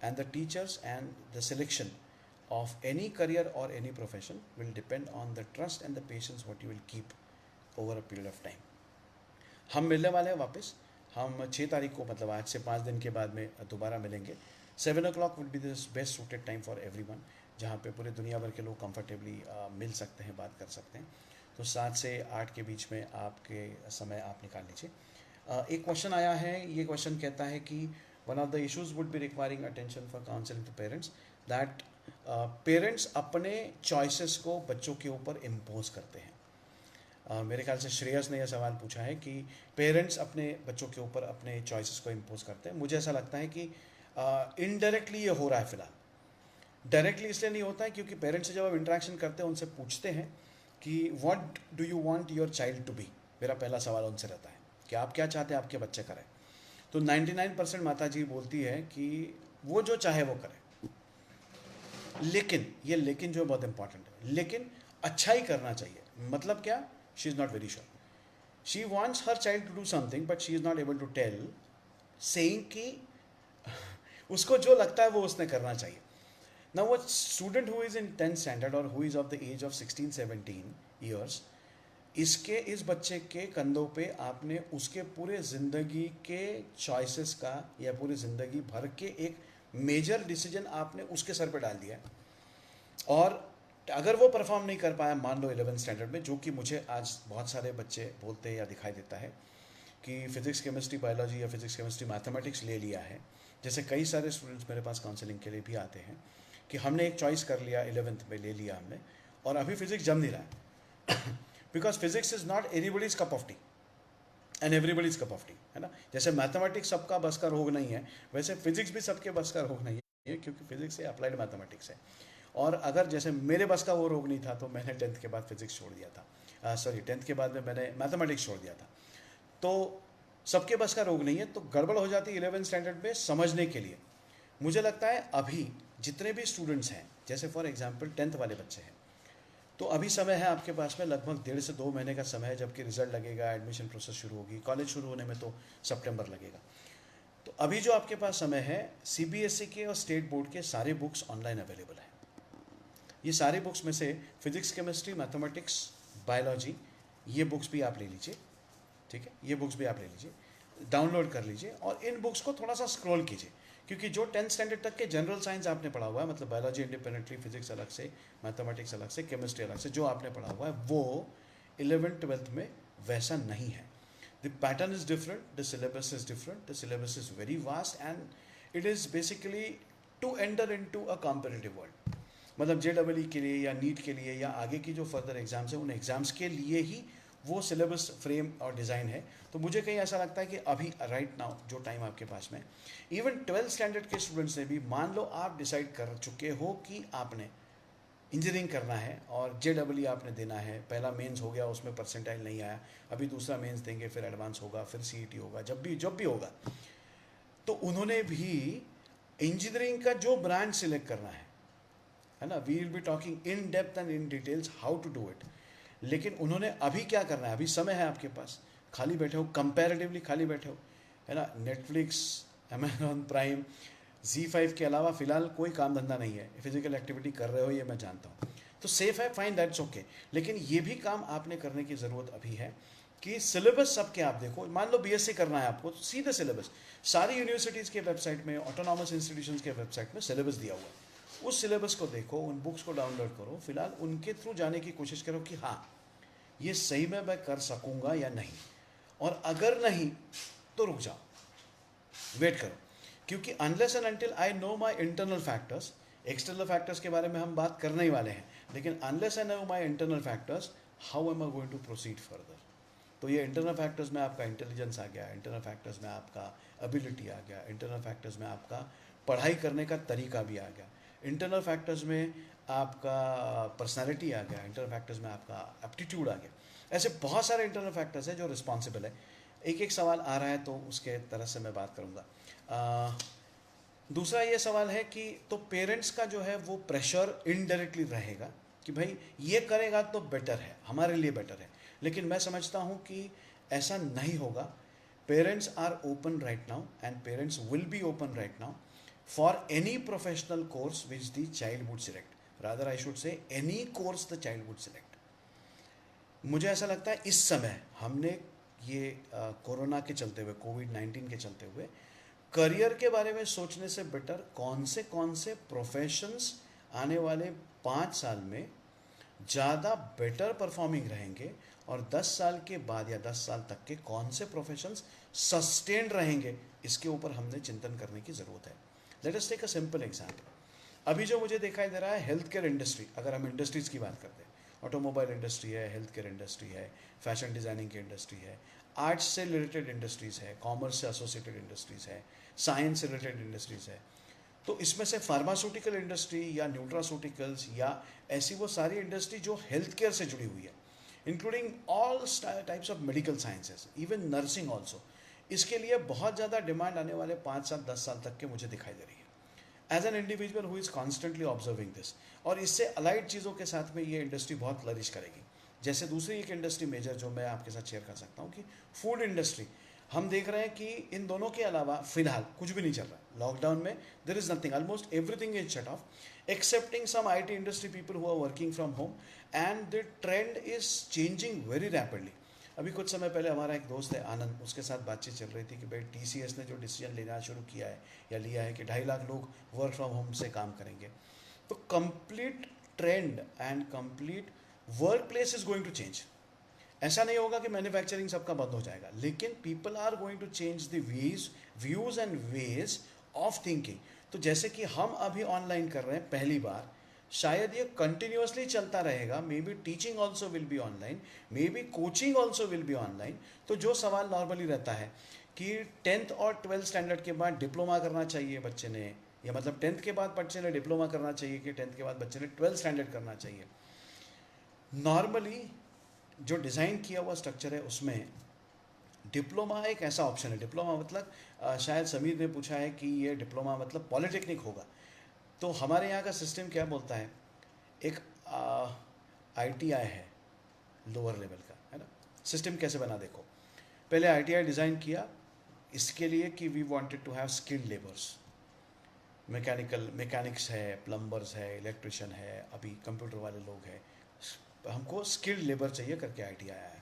and the teachers and the selection of any career or any profession will depend on the trust and the patience what you will keep over a period of time. हम मिलने वाले हैं वापस. हम 6 तारीख को, मतलब आज से 5 दिन के बाद में दोबारा मिलेंगे. 7 o'clock would be the best suited time for everyone, जहाँ पे पूरे दुनिया भर के लोग कंफर्टेबली मिल सकते हैं, बात कर सकते हैं. तो 7 से 8 के बीच में आपके समय आप निकाल लीजिए. एक क्वेश्चन आया है. ये क्वेश्चन कहता है कि one of the issues would be requiring attention for counselling to parents, that parents अपने चॉइसेस को बच्चों के ऊपर इम्पोज करते हैं. मेरे ख्याल से श्रेयस ने यह सवाल पूछा है कि पेरेंट्स अपने बच्चों के ऊपर अपने चॉइसेस को इम्पोज करते हैं. मुझे ऐसा लगता है कि इनडायरेक्टली ये हो रहा है फिलहाल. डायरेक्टली इसलिए नहीं होता है क्योंकि पेरेंट्स से जब आप इंटरेक्शन करते हैं, उनसे पूछते हैं कि what do you want your child to be. मेरा पहला सवाल उनसे रहता है कि आप क्या चाहते हैं आपके बच्चे करें. तो 99% माता जी बोलती है कि वो जो चाहे वो करे. लेकिन जो बहुत इंपॉर्टेंट है, लेकिन अच्छा ही करना चाहिए. मतलब क्या? She is not very sure. She wants her child to do something but she is not able to tell, saying कि उसको जो लगता है वो उसने करना चाहिए. Now a student who is in 10th standard or who is of the age of 16-17 years, इस बच्चे के कंधों पे आपने उसके पूरे ज़िंदगी के चॉइसेस का या पूरी ज़िंदगी भर के एक मेजर डिसीजन आपने उसके सर पे डाल दिया है. और अगर वो परफॉर्म नहीं कर पाया, मान लो 11th स्टैंडर्ड में, जो कि मुझे आज बहुत सारे बच्चे बोलते हैं या दिखाई देता है कि फिज़िक्स केमिस्ट्री बायोलॉजी या फिज़िक्स केमिस्ट्री मैथमेटिक्स ले लिया है. जैसे कई सारे स्टूडेंट्स मेरे पास काउंसलिंग के लिए भी आते हैं कि हमने एक चॉइस कर लिया, 11th में ले लिया हमने, और अभी फिज़िक्स जम नहीं रहा है. Because physics is not anybody's cup of T and everybody's cup of T, है ना. जैसे मैथमेटिक्स सबका बस का रोग नहीं है, वैसे फिज़िक्स भी सबके बस का रोग नहीं है, क्योंकि फिज़िक्स है अप्लाइड मैथमेटिक्स है. और अगर जैसे मेरे बस का वो रोग नहीं था तो मैंने 10th के बाद फिज़िक्स छोड़ दिया था. 10th के बाद में मैंने मैथमेटिक्स छोड़ दिया था. तो सबके बस का रोग नहीं है. तो गड़बड़ हो जाती है 11th स्टैंडर्ड में समझने के लिए. मुझे लगता है अभी जितने भी स्टूडेंट्स हैं, जैसे फॉर एग्जांपल 10th वाले बच्चे हैं, तो अभी समय है आपके पास में लगभग 1.5 से 2 महीने का समय है, जबकि रिजल्ट लगेगा, एडमिशन प्रोसेस शुरू होगी, कॉलेज शुरू होने में तो सितंबर लगेगा. तो अभी जो आपके पास समय है, CBSE के और स्टेट बोर्ड के सारे बुक्स ऑनलाइन अवेलेबल हैं. ये सारे बुक्स में से फिजिक्स केमिस्ट्री मैथमेटिक्स बायोलॉजी, ये बुक्स भी आप ले लीजिए. ठीक है, ये बुक्स भी आप ले लीजिए, डाउनलोड कर लीजिए और इन बुक्स को थोड़ा सा स्क्रॉल कीजिए. क्योंकि जो 10th स्टैंडर्ड तक के जनरल साइंस आपने पढ़ा हुआ है, मतलब बायोलॉजी इंडिपेंडेंटली, फिजिक्स अलग से, मैथमेटिक्स अलग से, केमिस्ट्री अलग से, जो आपने पढ़ा हुआ है वो 11th 12th में वैसा नहीं है. The pattern is different, the syllabus is different, the syllabus is very vast and it is basically to enter into a competitive world. मतलब JEE के लिए या नीट के लिए या आगे की जो फर्दर एग्जाम्स हैं, उन एग्ज़ाम्स के लिए ही वो सिलेबस फ्रेम और डिज़ाइन है. तो मुझे कहीं ऐसा लगता है कि अभी राइट नाउ जो टाइम आपके पास में, इवन 12th स्टैंडर्ड के स्टूडेंट्स ने भी, मान लो आप डिसाइड कर चुके हो कि आपने इंजीनियरिंग करना है और JEE आपने देना है, पहला मेंस हो गया, उसमें परसेंटाइल नहीं आया, अभी दूसरा मेंस देंगे, फिर एडवांस होगा, फिर CET होगा, जब भी होगा, तो उन्होंने भी इंजीनियरिंग का जो ब्रांच सिलेक्ट करना है ना, we will be talking in depth and in details how to do it. लेकिन उन्होंने अभी क्या करना है, अभी समय है आपके पास, खाली बैठे हो, कंपैरेटिवली खाली बैठे हो, है ना. नेटफ्लिक्स, अमेजॉन प्राइम, Z5 के अलावा फ़िलहाल कोई काम धंधा नहीं है. फिजिकल एक्टिविटी कर रहे हो, ये मैं जानता हूँ, तो सेफ़ है, फाइन, दैट्स ओके. लेकिन ये भी काम आपने करने की ज़रूरत अभी है कि सिलेबस सबके आप देखो. मान लो BSc करना है आपको, तो सीधे सिलेबस सारी यूनिवर्सिटीज़ के वेबसाइट में, ऑटोनॉमस इंस्टीट्यूशंस के वेबसाइट में सिलेबस दिया हुआ है. उस सिलेबस को देखो, उन बुक्स को डाउनलोड करो, फिलहाल उनके थ्रू जाने की कोशिश करो कि हाँ ये सही में मैं कर सकूँगा या नहीं. और अगर नहीं तो रुक जाओ, वेट करो. क्योंकि unless and until I know my internal factors, external factors के बारे में हम बात करने ही वाले हैं, लेकिन unless I know my internal factors, how am I going to proceed further. तो ये इंटरनल फैक्टर्स में आपका इंटेलिजेंस आ गया, इंटरनल फैक्टर्स में आपका एबिलिटी आ गया, इंटरनल फैक्टर्स में आपका पढ़ाई करने का तरीका भी आ गया, इंटरनल फैक्टर्स में आपका पर्सनालिटी आ गया, इंटरनल फैक्टर्स में आपका एप्टीट्यूड आ गया. ऐसे बहुत सारे इंटरनल फैक्टर्स हैं जो रिस्पॉन्सिबल है. एक एक सवाल आ रहा है तो उसके तरह से मैं बात करूँगा. दूसरा ये सवाल है कि तो पेरेंट्स का जो है वो प्रेशर इनडायरेक्टली रहेगा कि भाई ये करेगा तो बेटर है, हमारे लिए बेटर है। लेकिन मैं समझता हूँ कि ऐसा नहीं होगा। Parents are open right now and parents will be open right now for any professional course which the child would select, rather I should say any course the child would select. मुझे ऐसा लगता है इस समय हमने ये corona के चलते हुए, कोविड-19 के चलते हुए, करियर के बारे में सोचने से बेटर कौन से प्रोफेशंस आने वाले 5 साल में ज़्यादा बेटर परफॉर्मिंग रहेंगे और 10 साल के बाद या 10 साल तक के कौन से प्रोफेशंस सस्टेन रहेंगे, इसके ऊपर हमने चिंतन करने की ज़रूरत है। Let us take a simple example. अभी जो मुझे दिखाई दे रहा है हेल्थ केयर इंडस्ट्री, अगर हम इंडस्ट्रीज़ की बात करते हैं, ऑटोमोबाइल इंडस्ट्री है, हेल्थ केयर इंडस्ट्री है, फैशन डिज़ाइनिंग की इंडस्ट्री है, आर्ट्स से रिलेटेड इंडस्ट्रीज़ है, कॉमर्स से एसोसिएटेड इंडस्ट्रीज़ है, साइंस से रिलेटेड इंडस्ट्रीज़ है। तो इसमें से फार्मास्यूटिकल इंडस्ट्री या न्यूट्रास्यूटिकल्स या ऐसी वो सारी इंडस्ट्री जो हेल्थ केयर से जुड़ी हुई है, including all types of medical sciences, even nursing also, इसके लिए बहुत ज़्यादा डिमांड आने वाले 5 साल 10 साल तक के मुझे दिखाई दे रही है as an individual who is constantly observing this. और इससे अलाइड चीज़ों के साथ में ये इंडस्ट्री बहुत फ्लरिश करेगी। जैसे दूसरी एक इंडस्ट्री मेजर जो मैं आपके साथ शेयर कर सकता हूँ कि फूड इंडस्ट्री, हम देख रहे हैं कि इन दोनों के अलावा फिलहाल कुछ भी नहीं चल रहा है। लॉकडाउन में there is nothing, almost everything is shut off excepting some IT industry people who are working from home and the trend is changing very rapidly. अभी कुछ समय पहले हमारा एक दोस्त है आनंद, उसके साथ बातचीत चल रही थी कि भाई TCS ने जो डिसीजन लेना शुरू किया है या लिया है कि 2.5 लाख लोग वर्क फ्रॉम होम से काम करेंगे, तो complete trend and complete workplace is going to change. ऐसा नहीं होगा कि मैन्युफैक्चरिंग सबका बंद हो जाएगा, लेकिन people are going to change the views and ways of thinking. तो जैसे कि हम अभी ऑनलाइन कर रहे हैं पहली बार, शायद ये कंटिन्यूसली चलता रहेगा। May be teaching also will be online, may be coaching also will be online. तो जो सवाल नॉर्मली रहता है कि 10th और 12th स्टैंडर्ड के बाद डिप्लोमा करना चाहिए बच्चे ने, या मतलब 10th के बाद बच्चे ने डिप्लोमा करना चाहिए कि 10th के बाद बच्चे ने 12th स्टैंडर्ड करना चाहिए। नॉर्मली जो डिज़ाइन किया हुआ स्ट्रक्चर है उसमें डिप्लोमा एक ऐसा ऑप्शन है। डिप्लोमा मतलब शायद समीर ने पूछा है कि ये डिप्लोमा मतलब पॉलिटेक्निक होगा, तो हमारे यहाँ का सिस्टम क्या बोलता है, एक ITI है लोअर लेवल का, है ना। सिस्टम कैसे बना देखो, पहले ITI डिज़ाइन किया इसके लिए कि we wanted to have skilled labours, mechanics है, प्लम्बर्स है, इलेक्ट्रिशियन है, अभी कंप्यूटर वाले लोग हैं, हमको स्किल्ड लेबर चाहिए करके ITI आया है।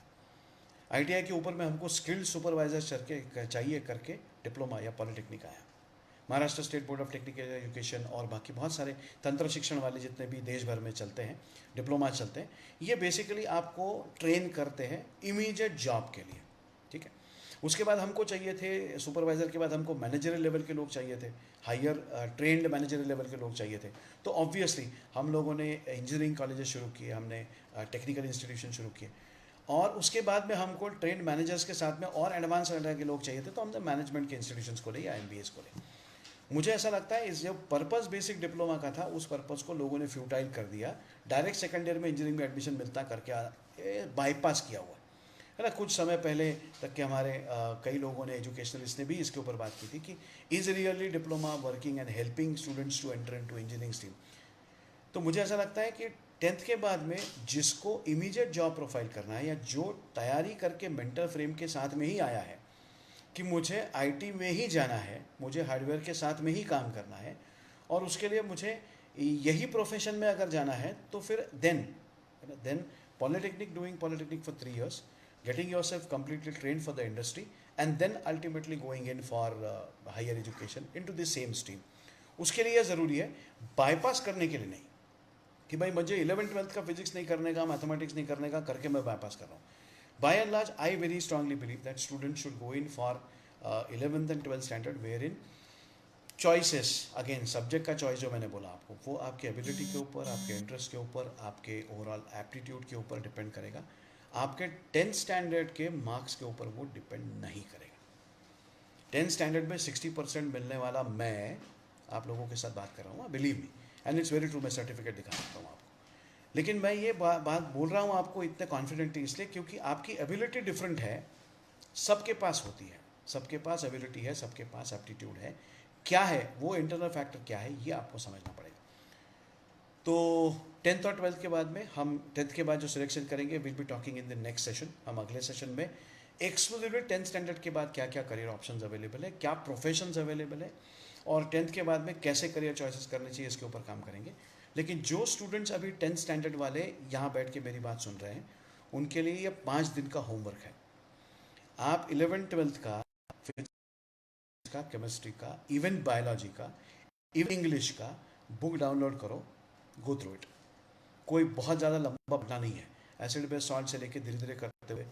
ITI के ऊपर में हमको स्किल्ड सुपरवाइजर चाहिए करके डिप्लोमा या पॉलिटेक्निक आया। Maharashtra state board of technical education और बाकी बहुत सारे तंत्र शिक्षण वाले जितने भी देश भर में चलते हैं, डिप्लोमा चलते हैं, ये बेसिकली आपको ट्रेन करते हैं इमीडिएट जॉब के लिए, ठीक है। उसके बाद हमको चाहिए थे सुपरवाइज़र के बाद हमको मैनेजरियल लेवल के लोग चाहिए थे, हायर ट्रेंड मैनेजरियल लेवल के लोग चाहिए थे। तो ऑब्वियसली हम लोगों ने इंजीनियरिंग कॉलेजेस शुरू किए, हमने टेक्निकल इंस्टीट्यूशन शुरू किए, और उसके बाद में हमको ट्रेंड मैनेजर्स के साथ में और एडवांस लेवल के लोग चाहिए थे, तो हमने मैनेजमेंट के इंस्टीट्यूशंस को ले या MBAs को ले। मुझे ऐसा लगता है इस जो पर्पस बेसिक डिप्लोमा का था उस पर्पस को लोगों ने फ्यूटाइल कर दिया, डायरेक्ट सेकेंड ईयर में इंजीनियरिंग में एडमिशन मिलता करके बाईपास किया हुआ है ना। कुछ समय पहले तक के हमारे कई लोगों ने, एजुकेशनलिस्ट ने भी इसके ऊपर बात की थी कि is really diploma working and helping students to enter into engineering stream. तो मुझे ऐसा लगता है कि 10th के बाद में जिसको इमीडिएट जॉब प्रोफाइल करना है या जो तैयारी करके मेंटल फ्रेम के साथ में ही आया है कि मुझे IT में ही जाना है, मुझे हार्डवेयर के साथ में ही काम करना है और उसके लिए मुझे यही प्रोफेशन में अगर जाना है, तो फिर then polytechnic, doing polytechnic for 3 years, getting yourself completely trained for the industry and then ultimately going in for higher education into the same stream. उसके लिए ज़रूरी है, बाईपास करने के लिए नहीं कि भाई मुझे 11th-12th का फिजिक्स नहीं करने का, मैथमेटिक्स नहीं करने का करके मैं बाईपास कर रहा हूँ। By and large, I very strongly believe that students should go in for 11th and 12th standard, wherein choices, again subject का चॉइस जो मैंने बोला आपको, वो आपके एबिलिटी के ऊपर, आपके इंटरेस्ट के ऊपर, आपके ओवरऑल एप्टीट्यूड के ऊपर डिपेंड करेगा। आपके 10th स्टैंडर्ड के मार्क्स के ऊपर वो डिपेंड नहीं करेगा। 10th स्टैंडर्ड में 60% मिलने वाला मैं आप लोगों के साथ बात कर रहा हूँ, believe me, and it's very true, मैं सर्टिफिकेट दिखा सकता हूँ आपको। लेकिन मैं ये बात बोल रहा हूँ आपको इतने कॉन्फिडेंटली इसलिए क्योंकि आपकी एबिलिटी डिफरेंट है, सबके पास होती है, सबके पास एबिलिटी है, सबके पास एप्टीट्यूड है। क्या है वो इंटरनल फैक्टर क्या है, ये आपको समझना पड़ेगा। तो 10th और 12th के बाद में हम 10th के बाद जो सिलेक्शन करेंगे will be talking in the next session. हम अगले सेशन में एक्सक्लूसिवली 10th स्टैंडर्ड के बाद क्या क्या करियर ऑप्शंस अवेलेबल है, क्या प्रोफेशंस अवेलेबल है, और 10th के बाद में कैसे करियर चॉइसेस करने चाहिए, इसके ऊपर काम करेंगे। लेकिन जो स्टूडेंट्स अभी 10th स्टैंडर्ड वाले यहाँ बैठ के मेरी बात सुन रहे हैं, उनके लिए ये 5 दिन का होमवर्क है। आप 11th-12th का, फिजिक्स का, केमिस्ट्री का, इवन बायोलॉजी का, इवन इंग्लिश का बुक डाउनलोड करो, गो थ्रू इट। कोई बहुत ज़्यादा लंबा पढ़ना नहीं है। एसिड बेस सॉल्ट से लेके धीरे धीरे करते हुए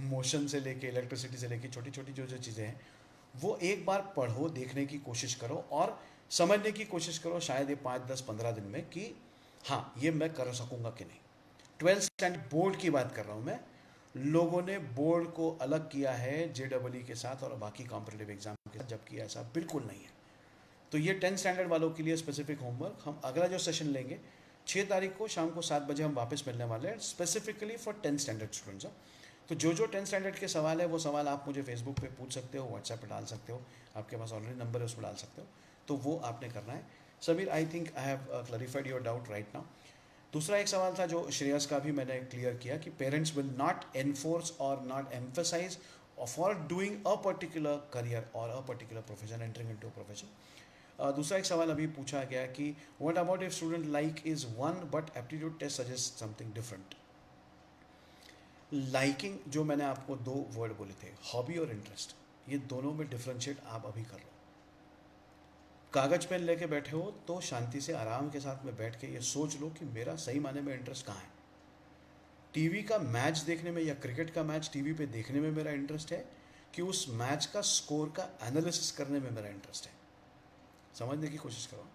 मोशन से लेके इलेक्ट्रिसिटी से लेके छोटी छोटी जो जो चीज़ें हैं वो एक बार पढ़ो, देखने की कोशिश करो और समझने की कोशिश करो, शायद ये 5, 10, 15 दिन में, कि हाँ ये मैं कर सकूँगा कि नहीं। 12th स्टैंडर्ड बोर्ड की बात कर रहा हूँ मैं। लोगों ने बोर्ड को अलग किया है JEE के साथ और बाकी कॉम्पिटिटिव एग्जाम के साथ, जबकि ऐसा बिल्कुल नहीं है। तो ये 10th स्टैंडर्ड वालों के लिए स्पेसिफिक होमवर्क। हम अगला जो सेशन लेंगे 6 तारीख को शाम को 7 बजे हम वापस मिलने वाले हैं, specifically for 10th standard students. तो जो 10th स्टैंडर्ड के सवाल है वो सवाल आप मुझे फेसबुक पे पूछ सकते हो, व्हाट्सएप पे डाल सकते हो, आपके पास ऑलरेडी नंबर है उसमें डाल सकते हो, तो वो आपने करना है। Sameer, I think I have clarified your doubt right now. दूसरा एक सवाल था जो श्रेयस का भी मैंने क्लियर किया कि parents will not enforce or not emphasize for doing a particular career or a particular profession, entering into profession. दूसरा एक सवाल अभी पूछा गया कि what about if student like is one but aptitude test suggest something different. Liking, जो मैंने आपको 2 वर्ड बोले थे, हॉबी और इंटरेस्ट, ये दोनों में डिफरेंशिएट आप अभी कर लो। कागज पेन लेके बैठे हो तो शांति से आराम के साथ में बैठ के ये सोच लो कि मेरा सही माने में इंटरेस्ट कहाँ है। टीवी का मैच देखने में या क्रिकेट का मैच टीवी पे देखने में मेरा इंटरेस्ट है कि उस मैच का स्कोर का एनालिसिस करने में मेरा इंटरेस्ट है। समझने की कोशिश करो।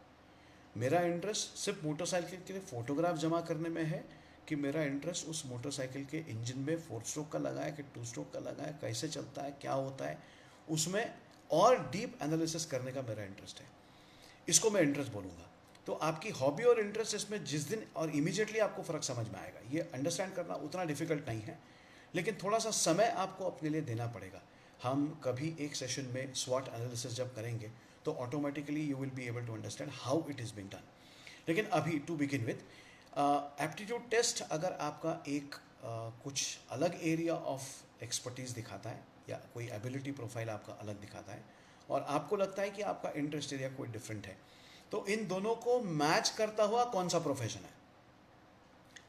मेरा इंटरेस्ट सिर्फ मोटरसाइकिल के लिए फोटोग्राफ जमा करने में है कि मेरा इंटरेस्ट उस मोटरसाइकिल के इंजन में 4 स्ट्रोक का लगा है कि 2 स्ट्रोक का लगा है, कैसे चलता है, क्या होता है, उसमें और डीप एनालिसिस करने का मेरा इंटरेस्ट है। इसको मैं इंटरेस्ट बोलूँगा। तो आपकी हॉबी और इंटरेस्ट इसमें जिस दिन और इमीडिएटली आपको फ़र्क समझ में आएगा। ये अंडरस्टैंड करना उतना डिफिकल्ट नहीं है, लेकिन थोड़ा सा समय आपको अपने लिए देना पड़ेगा। हम कभी एक सेशन में स्वॉट एनालिसिस जब करेंगे तो automatically you will be able to understand how it is being done. लेकिन अभी to begin with, aptitude test अगर आपका एक कुछ अलग एरिया ऑफ एक्सपर्टीज़ दिखाता है या कोई एबिलिटी प्रोफाइल आपका अलग दिखाता है और आपको लगता है कि आपका इंटरेस्ट एरिया कोई डिफरेंट है, तो इन दोनों को मैच करता हुआ कौन सा प्रोफेशन है।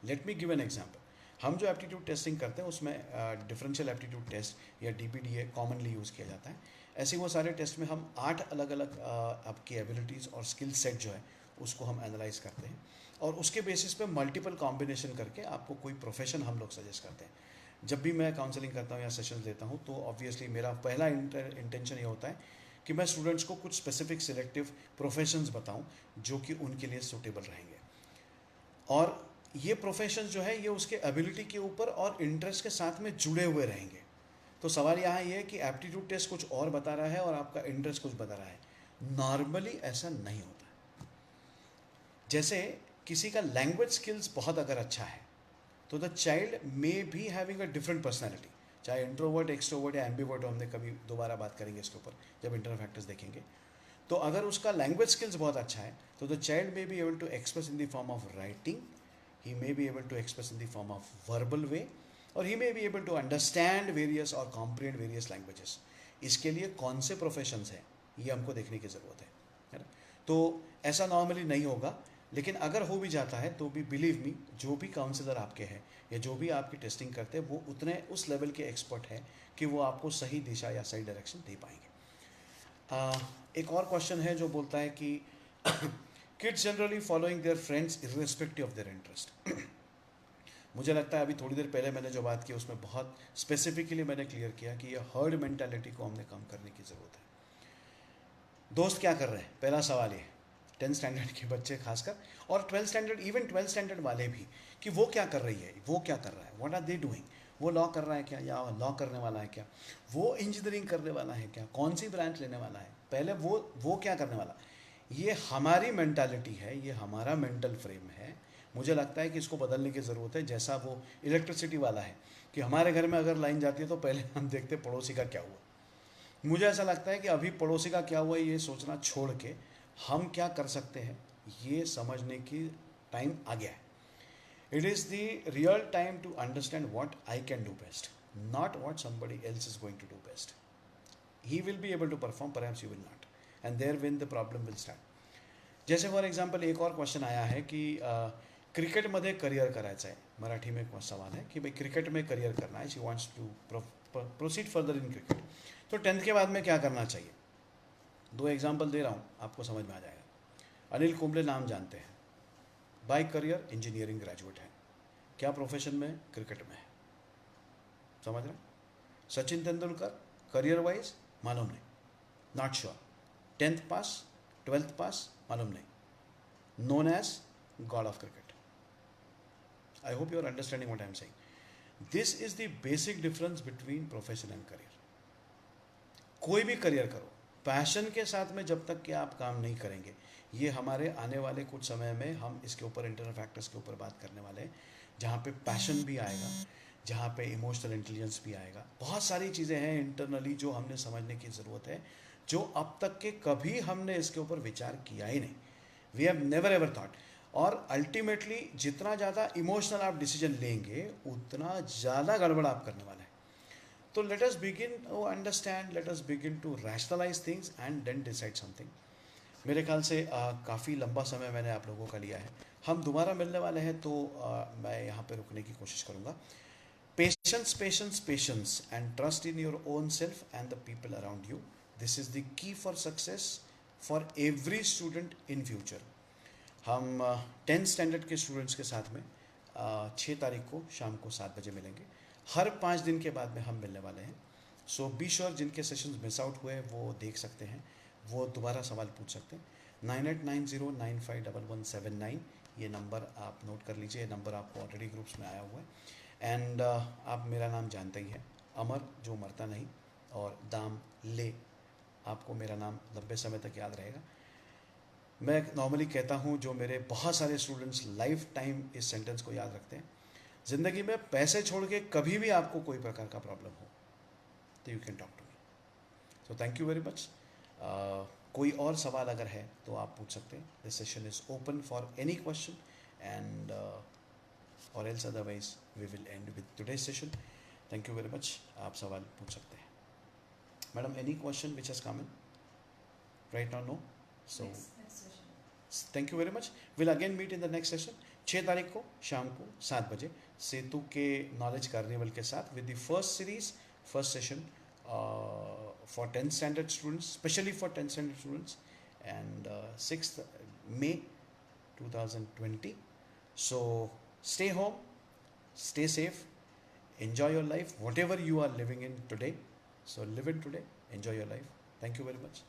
Let me give an example. हम जो एप्टीट्यूड टेस्टिंग करते हैं उसमें डिफरेंशियल एप्टीट्यूड टेस्ट या DPDA कॉमनली यूज़ किया जाता है। ऐसे वो सारे टेस्ट में हम 8 अलग अलग आपकी एबिलिटीज़ और स्किल सेट जो है उसको हम एनालाइज करते हैं और उसके बेसिस पे मल्टीपल कॉम्बिनेशन करके आपको कोई प्रोफेशन हम लोग सजेस्ट करते हैं। जब भी मैं काउंसलिंग करता हूँ या सेशन लेता हूँ तो ऑब्वियसली मेरा पहला इंटेंशन ये होता है कि मैं स्टूडेंट्स को कुछ स्पेसिफिक सिलेक्टिव प्रोफेशंस बताऊं जो कि उनके लिए सूटेबल रहेंगे, और ये प्रोफेशंस जो है ये उसके एबिलिटी के ऊपर और इंटरेस्ट के साथ में जुड़े हुए रहेंगे। तो सवाल यहाँ ये है कि एप्टीट्यूड टेस्ट कुछ और बता रहा है और आपका इंटरेस्ट कुछ बता रहा है। नॉर्मली ऐसा नहीं होता। जैसे किसी का लैंग्वेज स्किल्स बहुत अगर अच्छा है तो the child may be having a different personality, चाहे इंट्रोवर्ट, एक्सट्रोवर्ट या एम्बीवर्ट हो, हमने कभी दोबारा बात करेंगे इसके ऊपर जब इंटरनल फैक्टर्स देखेंगे। तो अगर उसका लैंग्वेज स्किल्स बहुत अच्छा है तो the child may be able to express in the form of writing, he may be able to express in the form of verbal way, or he may be able to understand various or comprehend various languages. इसके लिए कौन से professions हैं ये हमको देखने की ज़रूरत है ना। तो ऐसा नॉर्मली नहीं होगा, लेकिन अगर हो भी जाता है तो भी बिलीव मी, जो भी काउंसलर आपके हैं या जो भी आपकी टेस्टिंग करते हैं वो उतने उस लेवल के एक्सपर्ट हैं कि वो आपको सही दिशा या सही डायरेक्शन दे पाएंगे। एक और क्वेश्चन है जो बोलता है कि kids generally following their friends irrespective of their interest. मुझे लगता है अभी थोड़ी देर पहले मैंने जो बात की उसमें बहुत स्पेसिफिकली मैंने क्लियर किया कि ये हर्ड मेंटालिटी को हमने कम करने की ज़रूरत है। दोस्त क्या कर रहे हैं, पहला सवाल ये 10th स्टैंडर्ड के बच्चे खासकर, और 12th standard, even 12th standard वाले भी, कि वो क्या कर रही है, वो क्या कर रहा है, व्हाट आर दे डूइंग। वो लॉ कर रहा है क्या, या लॉ करने वाला है क्या, वो इंजीनियरिंग करने वाला है क्या, कौन सी ब्रांच लेने वाला है, पहले वो क्या करने वाला। ये हमारी मेंटालिटी है, ये हमारा मेंटल फ्रेम है। मुझे लगता है कि इसको बदलने की ज़रूरत है। जैसा वो इलेक्ट्रिसिटी वाला है कि हमारे घर में अगर लाइन जाती है तो पहले हम देखते पड़ोसी का क्या हुआ, मुझे ऐसा लगता है कि अभी पड़ोसी का क्या हुआ ये सोचना छोड़ के हम क्या कर सकते हैं ये समझने की टाइम आ गया है. It is the real time to understand what I can do best, not what somebody else is going to do best. He will be able to perform, perhaps you will not, and there when the problem will start. जैसे for example एक और question आया है कि क्रिकेटमध्ये career करायचं आहे. मराठी में एक सवाल है कि भाई क्रिकेट में करियर करना है, she wants to proceed further in cricket, तो 10th के बाद में क्या करना चाहिए. 2 एग्जाम्पल दे रहा हूँ, आपको समझ में आ जाएगा. अनिल कुंबले नाम जानते हैं, बाय करियर इंजीनियरिंग ग्रेजुएट है, क्या प्रोफेशन में, क्रिकेट में है. समझ रहे. सचिन तेंदुलकर करियर वाइज मालूम नहीं, not sure. 10th pass, 12th पास मालूम नहीं, known as God of cricket. I hope you are understanding what I am saying. This is the basic difference between profession and career. कोई भी करियर करो, passion के साथ में जब तक कि आप काम नहीं करेंगे, ये हमारे आने वाले कुछ समय में हम इसके ऊपर इंटरनल फैक्टर्स के ऊपर बात करने वाले हैं, जहाँ पे पैशन भी आएगा, जहाँ पे इमोशनल इंटेलिजेंस भी आएगा. बहुत सारी चीज़ें हैं इंटरनली जो हमने समझने की ज़रूरत है, जो अब तक के कभी हमने इसके ऊपर विचार किया ही नहीं. We have never ever thought. और अल्टीमेटली जितना ज़्यादा इमोशनल आप डिसीजन लेंगे उतना ज़्यादा गड़बड़ आप करने वाले हैं. तो let us begin to understand, let us begin to rationalise things and then decide something. मेरे ख्याल से काफ़ी लंबा समय मैंने आप लोगों का लिया है. हम दोबारा मिलने वाले हैं तो मैं यहाँ पे रुकने की कोशिश करूँगा. Patience, patience, patience and trust in your own self and the people around you. This is the key for success for every student in future. हम 10th स्टैंडर्ड के स्टूडेंट्स के साथ में 6 तारीख को शाम को 7 बजे मिलेंगे. हर 5 दिन के बाद में हम मिलने वाले हैं. सो बी श्योर, जिनके सेशंस मिस आउट हुए वो देख सकते हैं, वो दोबारा सवाल पूछ सकते हैं. 9890951179 ये नंबर आप नोट कर लीजिए. ये नंबर आपको ऑलरेडी ग्रुप्स में आया हुआ है. एंड आप मेरा नाम जानते ही हैं, अमर जो मरता नहीं, और दाम ले, आपको मेरा नाम लंबे समय तक याद रहेगा. मैं नॉर्मली कहता हूँ, जो मेरे बहुत सारे स्टूडेंट्स लाइफ टाइम इस सेंटेंस को याद रखते हैं, ज़िंदगी में पैसे छोड़ के कभी भी आपको कोई प्रकार का प्रॉब्लम हो तो you can talk to me. So thank you very much. कोई और सवाल अगर है तो आप पूछ सकते हैं. This session is open for any question and or else otherwise we will end with today's session. Thank you very much. आप सवाल पूछ सकते हैं. Madam, any question which has come in right now? No. So thank you very much. Will again meet in the next session 6 तारीख को शाम को 7 बजे सेतु के नॉलेज कार्निवल के साथ with the first series, first session for 10th standard students, specially for 10th standard students, and 6th May 2020. So stay home, stay safe, enjoy your life, whatever you are living in today. So live in today, enjoy your life. Thank you very much.